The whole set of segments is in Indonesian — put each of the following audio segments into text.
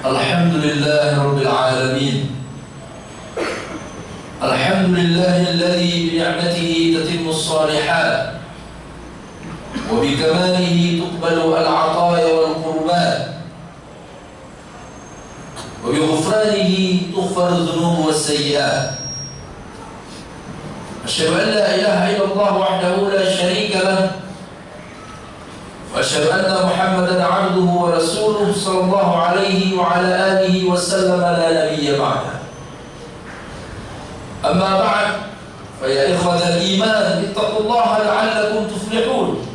Alhamdulillah Rabbil Alamin. Alhamdulillahilladzi bi'ni'matihi tatimmu as-salihat wa bikamalihi tuqbalu al-'ataya wal qurbat wa bighufranihi tughfaru adh-dhunub was-sayyi'at. Asyhadu an la ilaha illallah wahdahu la syarika lahu وأشهد أن محمدا عبده ورسوله صلى الله عليه وعلى آله وسلم لا نبي بعده. أما بعد فيا إخوة الإيمان اتقوا الله لعلكم تفلحون.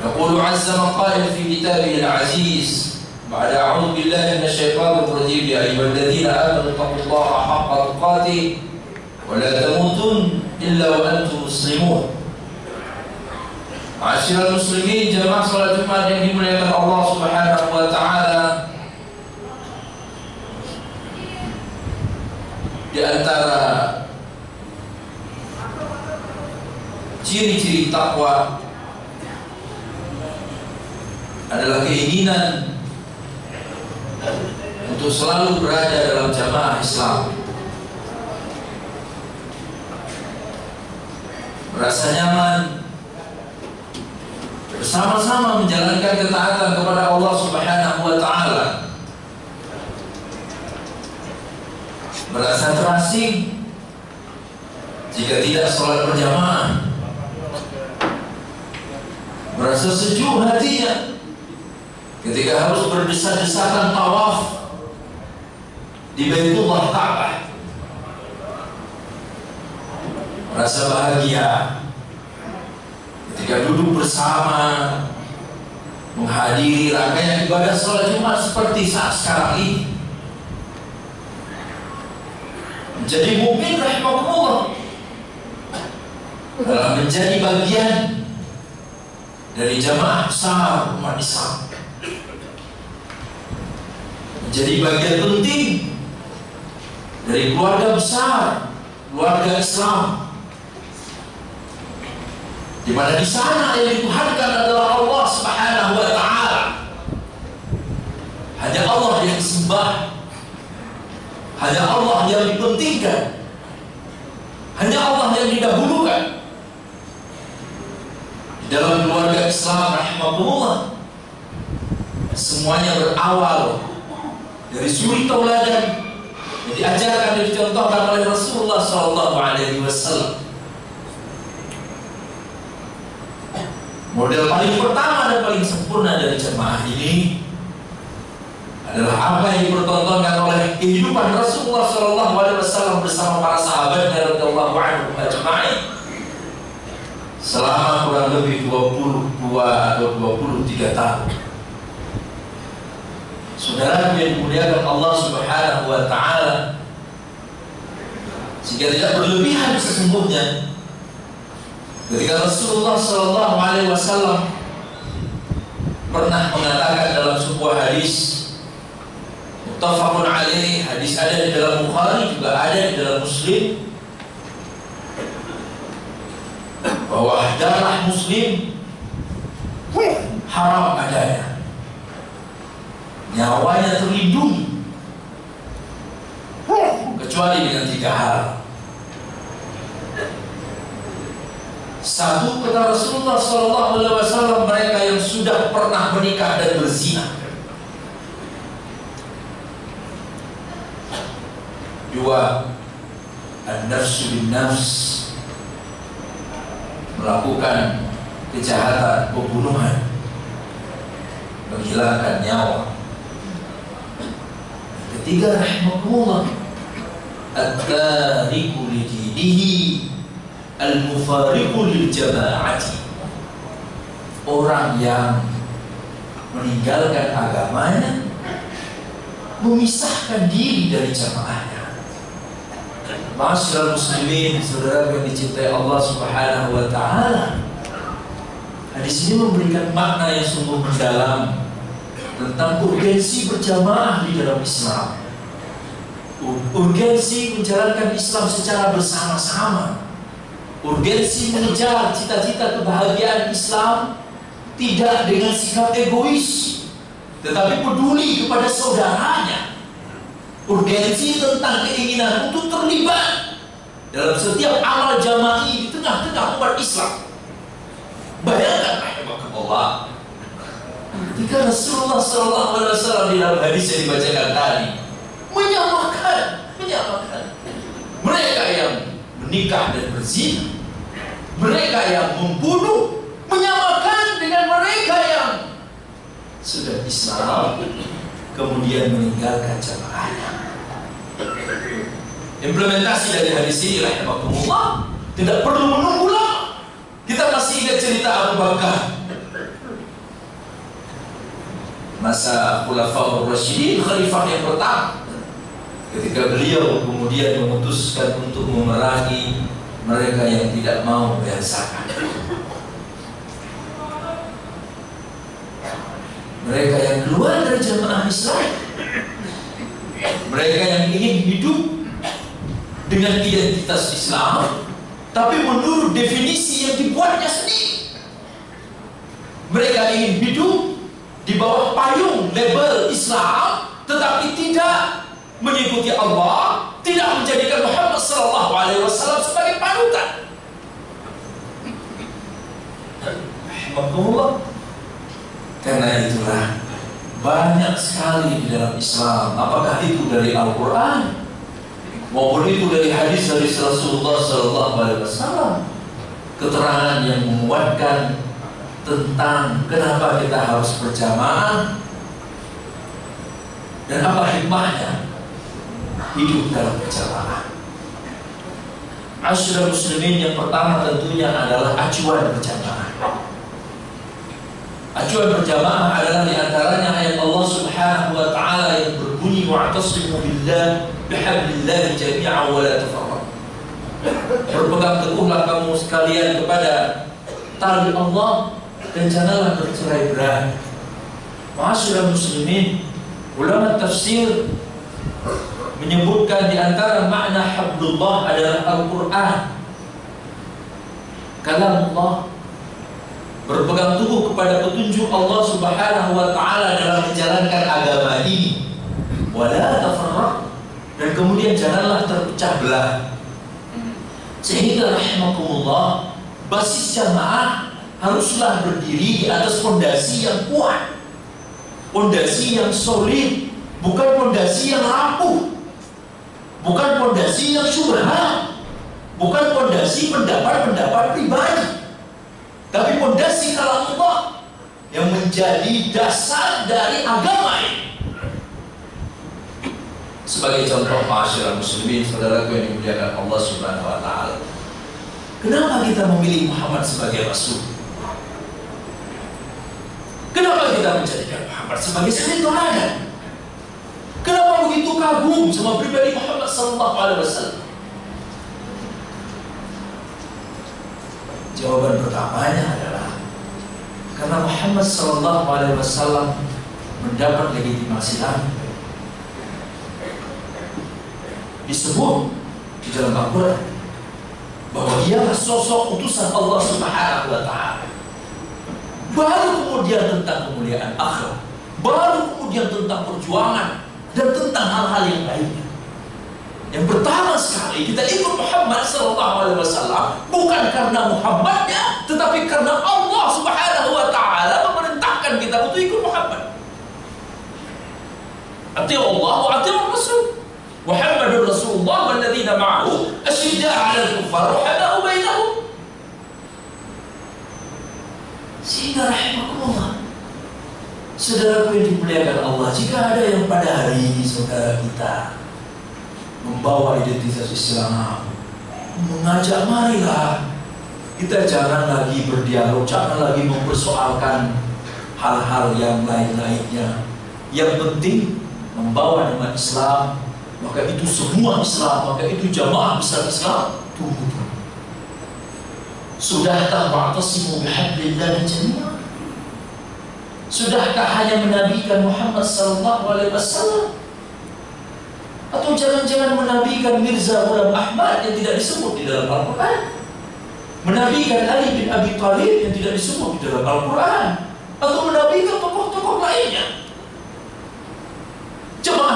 يقول عز من قائل في كتابه العزيز بعد أعوذ بالله من الشيطان الرجيم يا أيها الذين آمنوا اتقوا الله حق تقاته ولا تموتن إلا وأنتم مسلمون. Ma'asyiral muslimin, jamaah salat Jumat yang dimuliakan Allah Subhanahu wa taala. Di antara ciri-ciri takwa adalah keinginan untuk selalu berada dalam jamaah Islam, merasa nyaman bersama-sama menjalankan ketaatan kepada Allah Subhanahu wa taala, merasa terasing jika tidak sholat berjamaah, merasa sejuk hatinya ketika harus berdesak-desakan tawaf di Baitullah Ka'bah, merasa bahagia ketika duduk bersama menghadiri rangkaian ibadah sholat Jumat seperti saat sekarang ini. Menjadi mukmin rahimahullah dalam menjadi bagian dari jamaah besar umat Islam, menjadi bagian penting dari keluarga besar, keluarga Islam, di mana di sana yang dituhankan adalah Allah Subhanahu wa taala. Hanya Allah yang disembah, hanya Allah yang dipentingkan, hanya Allah yang didahulukan. Di dalam keluarga Islam rahimahullah, semuanya berawal dari suri tauladan yang diajarkan dan dicontohkan oleh Rasulullah sallallahu alaihi wasallam. Model paling pertama dan paling sempurna dari jemaah ini adalah apa yang dipertontonkan oleh kehidupan Rasulullah Shallallahu Alaihi Wasallam bersama para sahabatnya radhiyallahu anhum ajma'in selama kurang lebih 22 atau 23 tahun. Saudara yang dimuliakan Allah Subhanahu wa taala, sehingga tidak berlebihan sesungguhnya ketika Rasulullah Shallallahu Alaihi Wasallam pernah mengatakan dalam sebuah hadis muttafaqun alaih, hadis ada di dalam Bukhari juga ada di dalam Muslim, bahwa darah Muslim haram adanya, nyawanya terlindungi kecuali dengan 3 hal. Satu, kata Rasulullah Sallallahu Alaihi Wasallam, mereka yang sudah pernah menikah dan berzina. 2, an-nafsu bin-nafs, melakukan kejahatan, pembunuhan, menghilangkan nyawa. 3, rahimahullah, at-tariku li dinihi al-mufariqu lil jama'ati, orang yang meninggalkan agamanya, memisahkan diri dari jamaahnya. Ma'asyiral muslimin, saudara yang dicintai Allah Subhanahu wa taala, hadis ini memberikan makna yang sungguh mendalam tentang urgensi berjamaah di dalam Islam, urgensi menjalankan Islam secara bersama-sama, urgensi mengejar cita-cita kebahagiaan Islam tidak dengan sikap egois, tetapi peduli kepada saudaranya, urgensi tentang keinginan untuk terlibat dalam setiap amal jama'i di tengah-tengah umat Islam. Bayangkan rahimahullah, ketika Rasulullah SAW di dalam hadis yang dibacakan tadi menyamakan mereka yang menikah dan berzina, mereka yang membunuh, menyamakan dengan mereka yang sudah Islam kemudian meninggalkan jamaahnya. Implementasi dari hadis ini rahimahumullah tidak perlu menunggu lama. Kita masih ingat cerita Abu Bakar masa Khulafaur Rasyidin, khalifah yang pertama, ketika beliau kemudian memutuskan untuk memerangi mereka yang tidak mau bayar zakat, mereka yang keluar dari jamaah Islam, mereka yang ingin hidup dengan identitas Islam tapi menurut definisi yang dibuatnya sendiri. Mereka ingin hidup di bawah payung label Islam tetapi tidak mengikuti Allah, tidak menjadikan Muhammad SAW sebagai panutan. Alhamdulillah. Karena itulah banyak sekali di dalam Islam, apakah itu dari Al-Quran maupun itu dari hadis dari Rasulullah SAW, keterangan yang menguatkan tentang kenapa kita harus berjamaah dan apa hikmahnya hidup dalam berjamaah. Asyiral muslimin yang pertama tentunya adalah acuan berjamaah. Acuan berjamaah adalah diantaranya ayat Allah Subhanahu wa ta'ala yang berbunyi wa'tasimu billah bihablillahi jami'an wa la tafarraqu. Berpegang teguhlah kamu sekalian kepada tali Allah dan janganlah bercerai-berai. Ma'asyiral muslimin, ulama tafsir menyebutkan di antara makna hablullah adalah Al-Quran, kalamullah, berpegang teguh kepada petunjuk Allah Subhanahu wa ta'ala dalam menjalankan agama ini. Wala tafarraq, dan kemudian janganlah terpecah belah. Sehingga rahimakumullah, basis jamaah haruslah berdiri di atas fondasi yang kuat, fondasi yang solid, bukan fondasi yang rapuh, bukan fondasi yang syubhat, bukan fondasi pendapat-pendapat pribadi, tapi fondasi kalamullah yang menjadi dasar dari agama ini. Sebagai contoh, ma'asyiral muslimin, saudaraku yang dimuliakan Allah Subhanahu wa ta'ala, kenapa kita memilih Muhammad sebagai Rasul? Kenapa kita menjadikan Muhammad sebagai suri teladan? Kenapa begitu kagum sama pribadi Muhammad sallallahu alaihi wasallam? Jawaban pertamanya adalah karena Muhammad sallallahu alaihi wasallam mendapat legitimasi lain. Disebut di dalam Al-Quran bahwa dialah sosok utusan Allah Subhanahu wa ta'ala. Baru kemudian tentang kemuliaan akhirat, baru kemudian tentang perjuangan dan tentang hal-hal yang lainnya. Yang pertama sekali kita ikut Muhammad sallallahu alaihi wasallam bukan karena Muhammadnya, tetapi karena Allah Subhanahu wa ta'ala memerintahkan kita untuk ikut Muhammad. Ati'u Allah wa ati'u Rasul. Muhammadur Rasulullah walladzina ma'ahu asyiddaa'u 'alal kuffar rahama'u bainahum. Sehingga rahimakumullah, saudaraku yang dimuliakan Allah, jika ada yang pada hari ini saudara kita membawa identitas Islam, mengajak, marilah kita jangan lagi berdialog, jangan lagi mempersoalkan hal-hal yang lain-lainnya. Yang penting membawa nama Islam, maka itu semua Islam, maka itu jamaah besar Islam. Tunggu. Sudahkah wa'tasimu bihablillahi jami'an? Sudahkah hanya menabikan Muhammad sallallahu alaihi wasallam? Atau jangan-jangan menabikan Mirza Ghulam Ahmad yang tidak disebut di dalam Al-Quran? Menabikan Ali bin Abi Thalib yang tidak disebut di dalam Al-Quran? Atau menabikan tokoh-tokoh lainnya?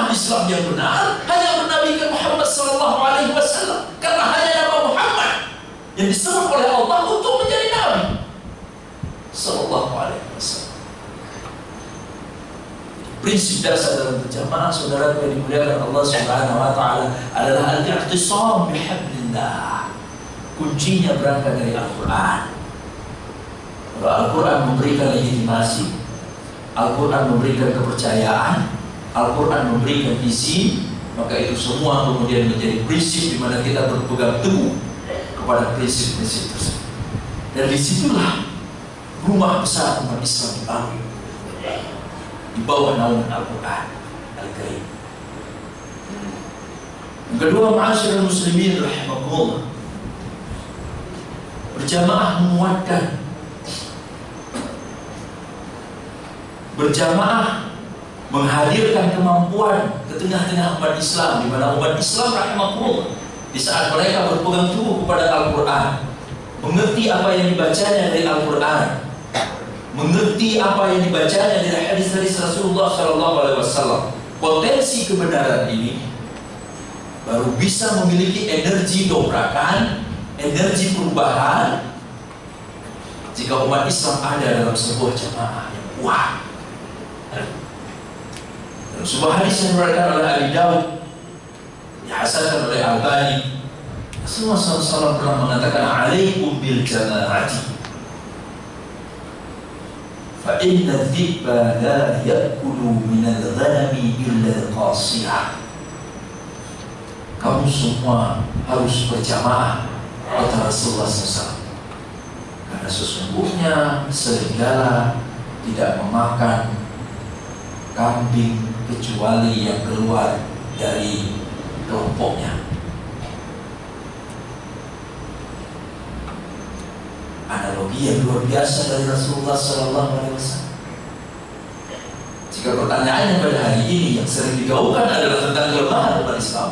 Jamaah Islam yang benar hanya bernabi Muhammad sallallahu alaihi wasallam, karena hanya nama Muhammad yang disebut oleh Allah untuk menjadi nabi sallallahu alaihi wasallam. Prinsip dasar dalam berjamaah, saudara yang dimuliakan Allah Subhanahu wa taala, adalah al-i'tisam bihablillah. Kuncinya berangkat dari Al-Qur'an. Kalau Al-Quran memberikan legitimasi, Al-Quran memberikan kepercayaan, Al-Quran memberikan izin, maka itu semua kemudian menjadi prinsip di mana kita berpegang teguh kepada prinsip-prinsip tersebut. Dan disitulah rumah besar umat Islam dibangun, di bawah naungan Al-Quran Al-Karim. Yang kedua, ma'asyiral muslimin rahimakumullah, berjamaah menguatkan. Berjamaah menghadirkan kemampuan ke tengah-tengah umat Islam, di mana umat Islam rahimakumullah di saat mereka berpegang teguh kepada Al-Quran, mengerti apa yang dibacanya dari Al-Quran, mengerti apa yang dibacanya dari hadis-hadis Rasulullah SAW, potensi kebenaran ini baru bisa memiliki energi dobrakan, energi perubahan jika umat Islam ada dalam sebuah jamaah yang kuat. Dalam sebuah hadis yang diriwayatkan oleh Abi Dawud, dihasankan oleh Albani, Rasulullah SAW pernah mengatakan, "Alaikum bil jama'ati, fa inna dhiba la yakulu minal ghanami illa qasiyah." Kamu semua harus berjamaah, kata Rasulullah SAW, karena sesungguhnya serigala tidak memakan kambing kecuali yang keluar dari kelompoknya. Analogi yang luar biasa dari Rasulullah SAW. Jika pertanyaannya pada hari ini yang sering digaungkan adalah tentang kelemahan umat Islam,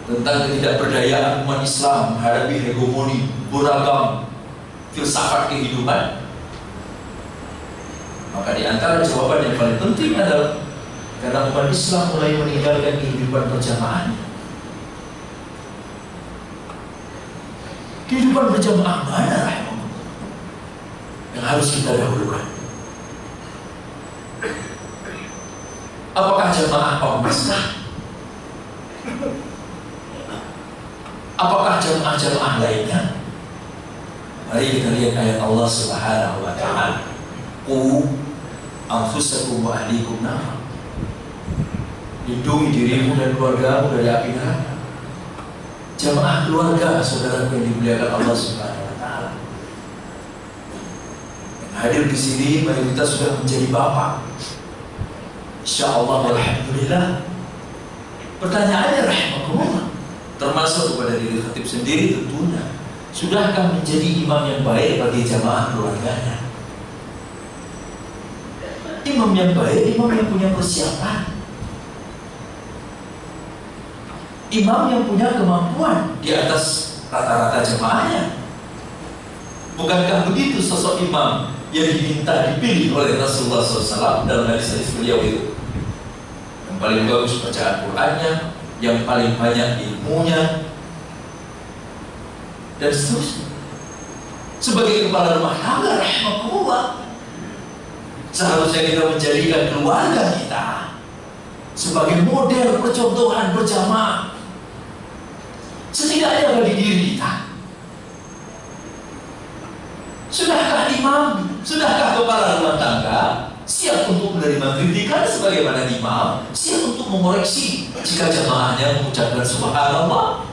tentang ketidakberdayaan umat Islam menghadapi hegemoni beragam filsafat kehidupan, maka di antara jawaban yang paling penting adalah karena umat Islam mulai meninggalkan kehidupan berjamaah. Kehidupan berjamaah mana yang harus kita dahulukan? Apakah jamaah ormaskah? Apakah jamaah-jamaah lainnya? Mari kita lihat ayat Allah Subhanahu wa taala, "Qu anfusakum wa ahlikum nar." Lindungi dirimu dan keluargamu dari api neraka. Jamaah keluarga, saudara yang dimuliakan Allah Subhanahu wa taala. Yang hadir di sini mayoritas sudah menjadi bapak. Insyaallah walhamdulillah. Pertanyaannya rahimakumullah, termasuk kepada diri khatib sendiri tentunya, sudahkah menjadi imam yang baik bagi jamaah keluarganya? Imam yang baik, imam yang punya persiapan, imam yang punya kemampuan di atas rata-rata jamaahnya. Bukankah begitu sosok imam yang diminta dipilih oleh Rasulullah SAW dalam hadis-hadis beliau itu? Yang paling bagus bacaan Qur'annya, yang paling banyak ilmunya, dan seterusnya. Sebagai kepala rumah tangga rahimakumullah, seharusnya kita menjadikan keluarga kita sebagai model percontohan berjamaah, setidaknya bagi diri kita. Sudahkah imam, sudahkah kepala rumah tangga siap untuk menerima kritikan sebagaimana imam siap untuk mengoreksi jika jamaahnya mengucapkan subhanallah?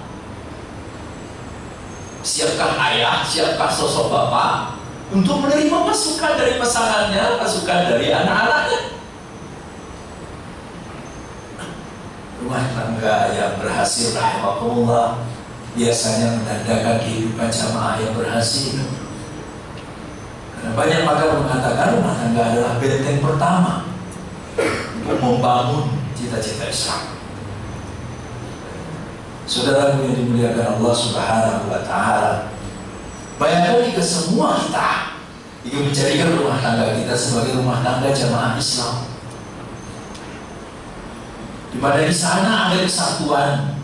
Siapkah ayah, siapkah sosok bapak untuk menerima masukan dari pasangannya, masukan dari anak-anaknya? Rumah tangga yang berhasil rahimahullah biasanya menandakan kehidupan jamaah yang berhasil. Karena banyak pakar mengatakan rumah tangga adalah benteng pertama untuk membangun cita-cita Islam. Saudara yang dimuliakan Allah Subhanahu wa taala, bayangkan jika semua kita ingin menjadikan rumah tangga kita sebagai rumah tangga jamaah Islam, di mana di sana ada kesatuan,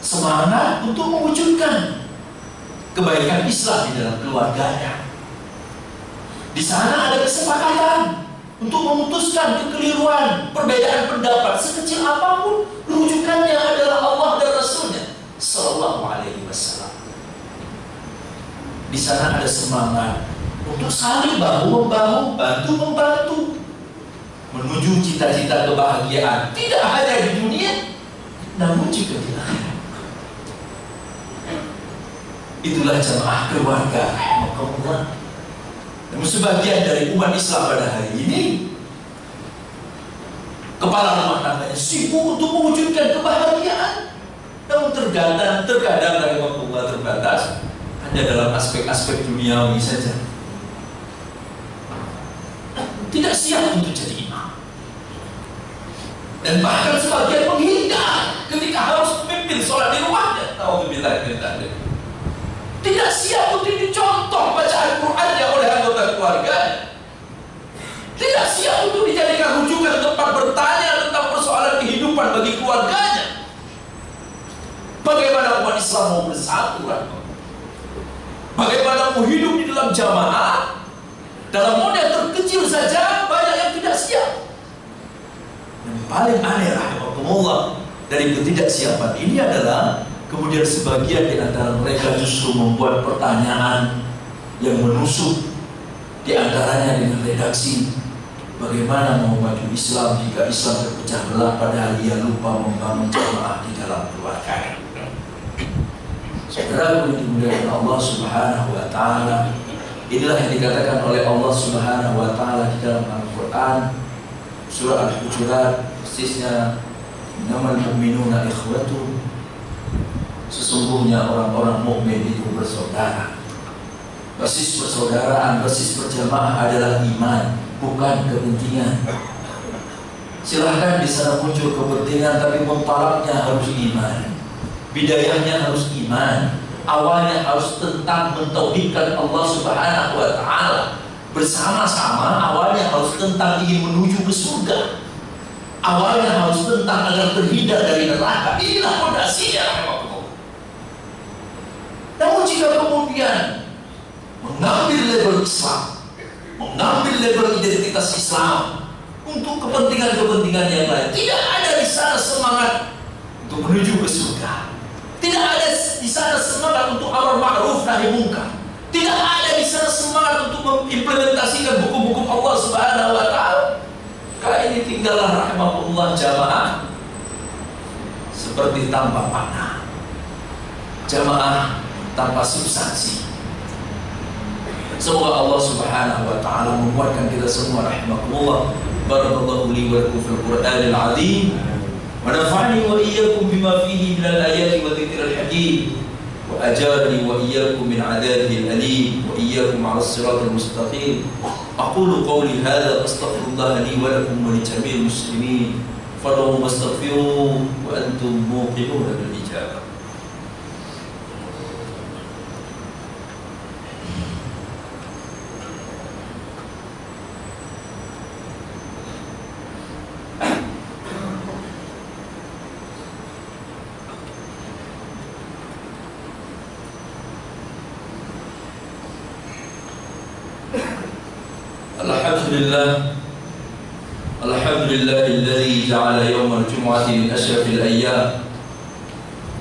semangat untuk mewujudkan kebaikan Islam di dalam keluarganya. Di sana ada kesepakatan untuk memutuskan kekeliruan, perbedaan pendapat sekecil apapun, rujukannya adalah Allah dan Rasulnya Sallallahu Alaihi Wasallam. Di sana ada semangat untuk saling bahu-membahu, bantu-membantu menuju cita-cita kebahagiaan, tidak hanya di dunia, namun juga di akhirat. Itulah jamaah keluarga rahimakumullah. Namun sebagian dari umat Islam pada hari ini, kepala rumah tangganya sibuk untuk mewujudkan kebahagiaan, namun terkadang rahimakumullah terbatas hanya dalam aspek-aspek duniawi saja. Tidak siap untuk jadi imam, dan bahkan sebagian menghindar ketika harus memimpin sholat di rumahnya. Tidak siap untuk dicontoh bacaan Qurannya oleh anggota keluarganya. Tidak siap untuk dijadikan rujukan tempat bertanya tentang persoalan kehidupan bagi keluarganya. Bagaimana umat Islam mau bersatu? Bagaimana mau hidup di dalam jamaah? Dalam model terkecil saja banyak yang tidak siap. Yang paling aneh rahimahumullah dari ketidaksiapan ini adalah kemudian sebagian di antara mereka justru membuat pertanyaan yang menusuk, di antaranya dengan redaksi, bagaimana mau maju Islam jika Islam terpecah belah padahal ia lupa membangun jamaah di dalam keluarga. Saudara yang dimuliakan Allah Subhanahu wa taala, inilah yang dikatakan oleh Allah Subhanahu wa taala di dalam Al-Qur'an surah Al-Hujurat, persisnya innamal mu'minuna ikhwatun, sesungguhnya orang-orang mukmin itu bersaudara. Basis persaudaraan, basis berjamaah adalah iman, bukan kepentingan. Silahkan di sana muncul kepentingan, tapi muntalaknya harus iman, bidayahnya harus iman. Awalnya harus tentang mentauhidkan Allah Subhanahu wa taala. Bersama-sama awalnya harus tentang ingin menuju ke surga. Awalnya harus tentang agar terhindar dari neraka. Inilah fondasinya. Namun jika kemudian mengambil label Islam, mengambil label identitas Islam untuk kepentingan-kepentingan yang lain, tidak ada di sana semangat untuk menuju ke surga. Tidak ada di sana semangat untuk amar ma'ruf nahi munkar. Tidak ada di sana semangat untuk mengimplementasikan buku-buku Allah Subhanahu wa taala. Kali ini tinggallah rahimahullah jamaah seperti tanpa makna, jamaah tanpa substansi. Semoga Allah Subhanahu wa taala menguatkan kita semua rahimahullah. Barakallahu li wa lakum fil Qur'anil 'azim. ونفعني وإياكم بما فيه من الآيات وذكر الحكيم وأجارني وإياكم من عذابه الأليم وإياكم على الصراط المستقيم. أقول قولي هذا أستغفر الله لي ولكم ولجميع المسلمين فادعوه واستغفروه وأنتم موقنون بالإجابة. الحمد لله الذي جعل يوم الجمعة من أشرف الأيام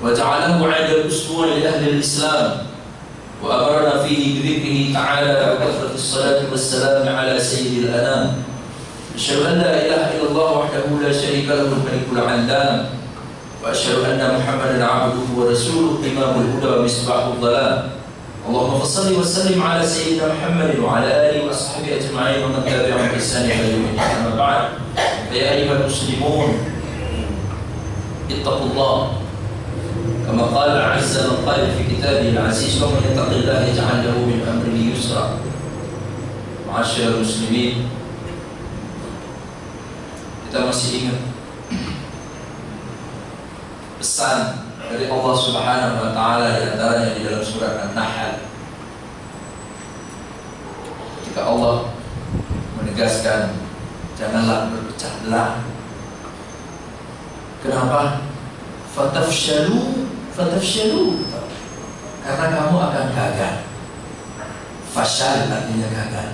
وجعله عيد الأسبوع لأهل الإسلام وأمرنا فيه بذكره تعالى وكثرة الصلاة والسلام على سيد الأنام. أشهد أن لا إله إلا الله وحده لا شريك له الملك العلام وأشهد أن محمدا عبده ورسوله إمام الهدى ومصباح الظلام. اللهم صل وسلم على سيدنا محمد وعلى آله وأصحابه أجمعين ومن تبعهم بإحسان إلى يوم الدين. أما بعد، فيا أيها المسلمون اتقوا الله كما قال عز من قائل في كتابه العزيز ومن يتق الله يجعل له من أمره يسرا. معاشر المسلمين, kita masih ingat pesan dari Allah Subhanahu wa taala di antaranya di dalam surat An-Nahl, ketika Allah menegaskan janganlah berpecah belah, Kenapa? Fatafshalu. Karena kamu akan gagal. Fashal artinya gagal.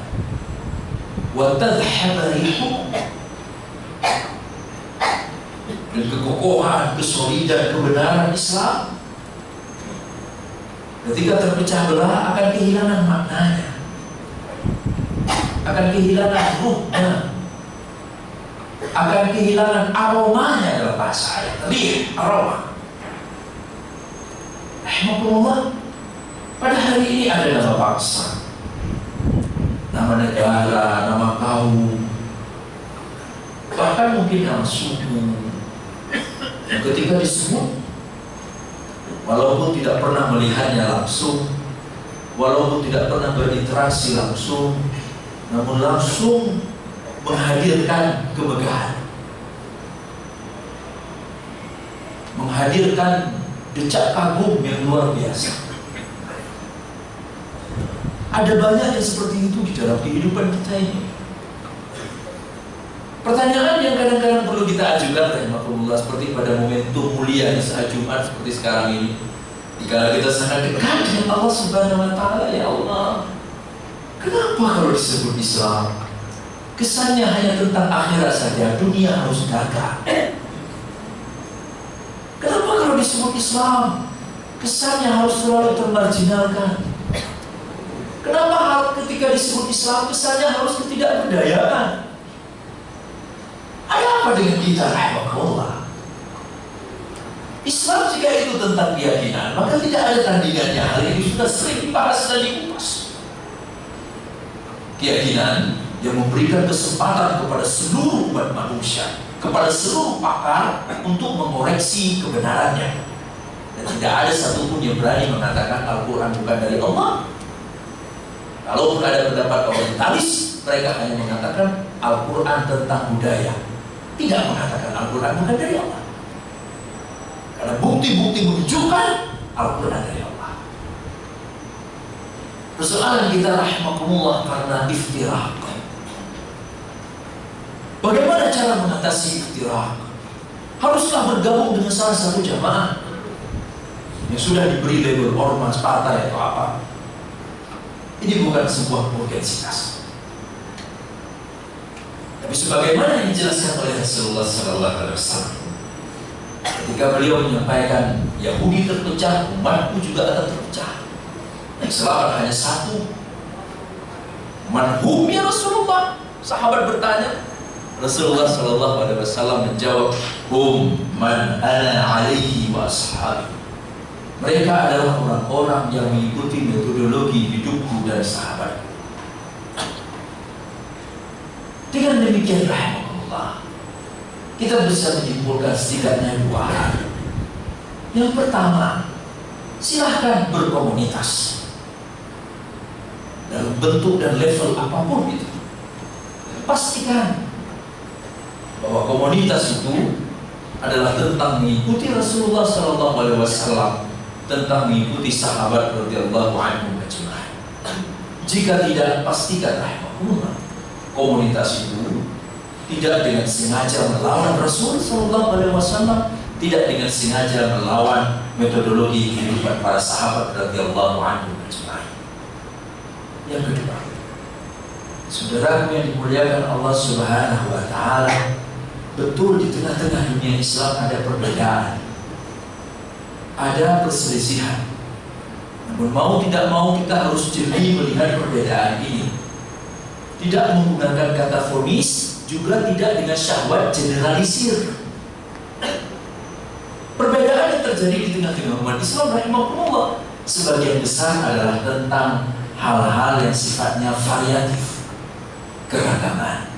Wa tadhhab rihukum. Dan kekokohan, kesolidan, kebenaran Islam ketika terpecah belah akan kehilangan maknanya, akan kehilangan ruhnya, akan kehilangan aromanya dalam bahasa ayat. Rih, aroma. Rahimahullah, pada hari ini ada nama bangsa, nama negara, nama kaum, bahkan mungkin nama suku. Ketika disebut, walaupun tidak pernah melihatnya langsung, walaupun tidak pernah berinteraksi langsung, namun langsung menghadirkan kemegahan, menghadirkan decak kagum yang luar biasa. Ada banyak yang seperti itu di dalam kehidupan kita ini. Pertanyaan yang kadang-kadang perlu kita ajukan, rahimahullah, seperti pada momentum mulia di saat Jumat seperti sekarang ini, jika kita sangat dekat dengan Allah Subhanahu wa Ta'ala, ya Allah, kenapa kalau disebut Islam kesannya hanya tentang akhirat saja, dunia harus gagal? Kenapa kalau disebut Islam kesannya harus selalu termarginalkan? Kenapa ketika disebut Islam kesannya harus ketidakberdayaan? Ada apa dengan kita, rahimahullah? Islam jika itu tentang keyakinan, maka tidak ada tandingannya. Hal ini sudah sering dibahas dan dikupas. Keyakinan yang memberikan kesempatan kepada seluruh umat manusia, kepada seluruh pakar untuk mengoreksi kebenarannya. Dan tidak ada satupun yang berani mengatakan Al-Quran bukan dari Allah. Kalau ada pendapat orientalis, mereka hanya mengatakan Al-Quran tentang budaya, tidak mengatakan Al-Quran bukan dari Allah. Karena bukti-bukti menunjukkan Al-Quran dari Allah. Persoalan kita, rahimahumullah, karena iftirak. Bagaimana cara mengatasi iftirak? Haruskah bergabung dengan salah satu jamaah yang sudah diberi label ormas, partai atau apa? Ini bukan sebuah urgensitas. Tapi sebagaimana yang dijelaskan oleh Rasulullah SAW, ketika beliau menyampaikan Yahudi terpecah, umatku juga akan terpecah. Yang selamat hanya satu. Man hum ya Rasulullah? Sahabat bertanya. Rasulullah SAW menjawab, hum man ana alaihi wa ashabi. Mereka adalah orang-orang yang mengikuti metodologi hidupku dan sahabat. Dengan demikian, rahimahullah, kita bisa menyimpulkan setidaknya dua hal. Yang pertama, silahkan berkomunitas dalam bentuk dan level apapun itu. Pastikan bahwa komunitas itu adalah tentang mengikuti Rasulullah SAW, tentang mengikuti sahabat radhiyallahu anhum ajma'in. Jika tidak, pastikan, rahimahullah, komunitas itu tidak dengan sengaja melawan Rasul SAW, tidak dengan sengaja melawan metodologi kehidupan para sahabat radhiyallahu anhum ajma'in. Yang kedua, saudaraku yang dimuliakan Allah Subhanahu wa Ta'ala, betul di tengah-tengah dunia Islam ada perbedaan, ada perselisihan. Namun mau tidak mau kita harus jeli melihat perbedaan ini. Tidak menggunakan kata vonis, juga tidak dengan syahwat generalisir. Perbedaan yang terjadi di tengah-tengah umat Islam, rahimahullah, sebagian besar adalah tentang hal-hal yang sifatnya variatif, keragaman.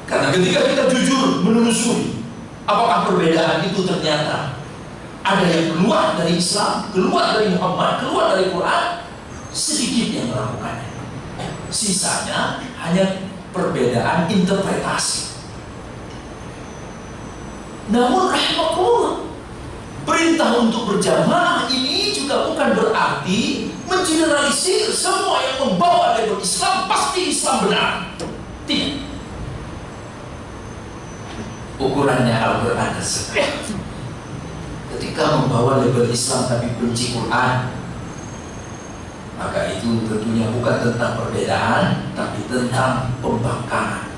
Karena ketika kita jujur menelusuri apakah perbedaan itu ternyata ada yang keluar dari Islam, keluar dari Muhammad, keluar dari Quran, sedikit yang melakukannya. Sisanya hanya perbedaan interpretasi. Namun rahimahullah, perintah untuk berjamaah ini juga bukan berarti mengeneralisir semua yang membawa label Islam pasti Islam benar. Tidak. ukurannya Al-Quran tersebut. Ketika membawa label Islam tapi benci Quran, maka itu tentunya bukan tentang perbedaan, tapi tentang pembangkangan.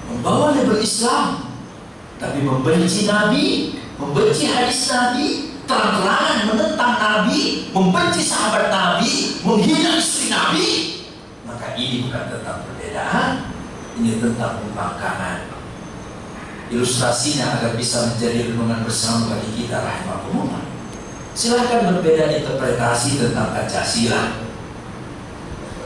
Membawa label Islam tapi membenci Nabi, membenci hadis Nabi, terang-terangan menentang Nabi, membenci sahabat Nabi, menghina istri Nabi, maka ini bukan tentang perbedaan, ini tentang pembangkangan. Ilustrasinya agar bisa menjadi renungan bersama bagi kita rahimahumullah. Silahkan berbeda interpretasi tentang Pancasila,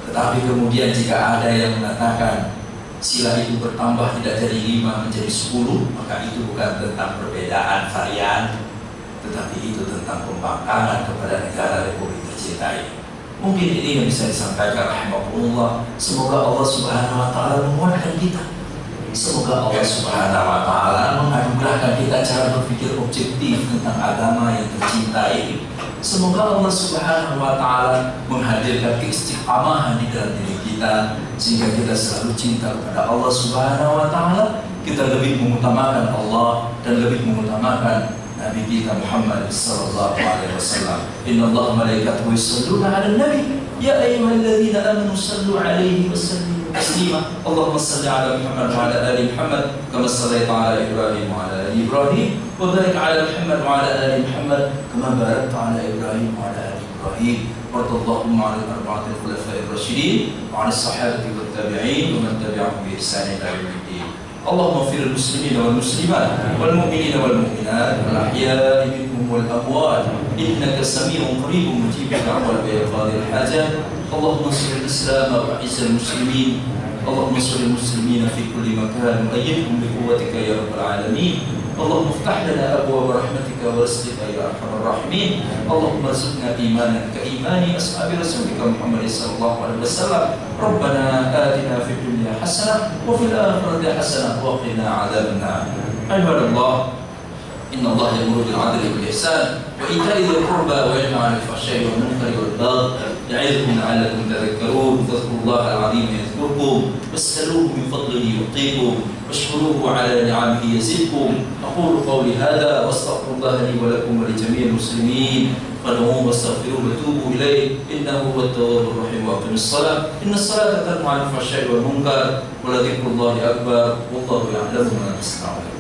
tetapi kemudian jika ada yang mengatakan sila itu bertambah tidak jadi 5 menjadi 10, maka itu bukan tentang perbedaan varian, tetapi itu tentang pembangkangan kepada negara Republik tercinta ini. Mungkin ini yang bisa disampaikan rahimahullah. Semoga Allah Subhanahu wa ta'ala menguatkan kita. Semoga Allah Subhanahu wa ta'ala menganugerahkan kita cara berpikir objektif tentang agama yang tercinta ini. Semoga Allah Subhanahu wa ta'ala menghadirkan keistiqamahan di dalam diri kita, sehingga kita selalu cinta kepada Allah Subhanahu wa ta'ala. Kita lebih mengutamakan Allah dan lebih mengutamakan Nabi kita Muhammad sallallahu alaihi wasallam. Innallaha wa malaikatahu yusholluna 'alan nabi ya ayyuhalladzina amanu shallu 'alaihi wa sallimu taslima. Allahumma shalli 'ala Muhammad wa 'ala ali Muhammad kama shallaita 'ala Ibrahim wa 'ala ali Ibrahim wa barik 'ala Muhammad wa 'ala ali Muhammad kama barakta 'ala Ibrahim wa 'ala ali Ibrahim. Warḍallahumma 'ala al-arba'ati al-khulafa'ir rasyidin wa 'ala as-sahabati wat tabi'in wa man tabi'ahum bi ihsan ila yaumiddin. اللهم اغفر للمسلمين والمسلمات والمؤمنين والمؤمنات الأحياء منهم والأموات إنك سميع قريب مجيب الدعوات يا قاضي الحاجات. اللهم انصر الإسلام وأعز المسلمين. اللهم انصر المسلمين في كل مكان وأيدهم بقوتك يا رب العالمين. اللهم افتح لنا أبواب رحمتك ورزقك يا أرحم الراحمين. اللهم ارزقنا إيمانا كإيمان أصحاب رسولك محمد صلى الله عليه وسلم. ربنا آتنا في الدنيا حسنة وفي الآخرة حسنة وقنا عذاب النار. عباد الله، إن الله يأمر بالعدل والإحسان وإيتاء ذي القربى وينهى عن الفحشاء والمنكر والبغي يعظكم لعلكم تذكرون. فاذكروا الله العظيم يذكركم واسألوه من فضله يعطيكم واشكروه على نعمه يزدكم. أقول قولي هذا وأستغفر الله لي ولكم ولجميع المسلمين فادعوه واستغفروه وتوبوا إليه إنه هو التواب الرحيم. وأقم الصلاة إن الصلاة تنهى عن الفحشاء والمنكر ولذكر الله أكبر والله يعلم ما تصنعون.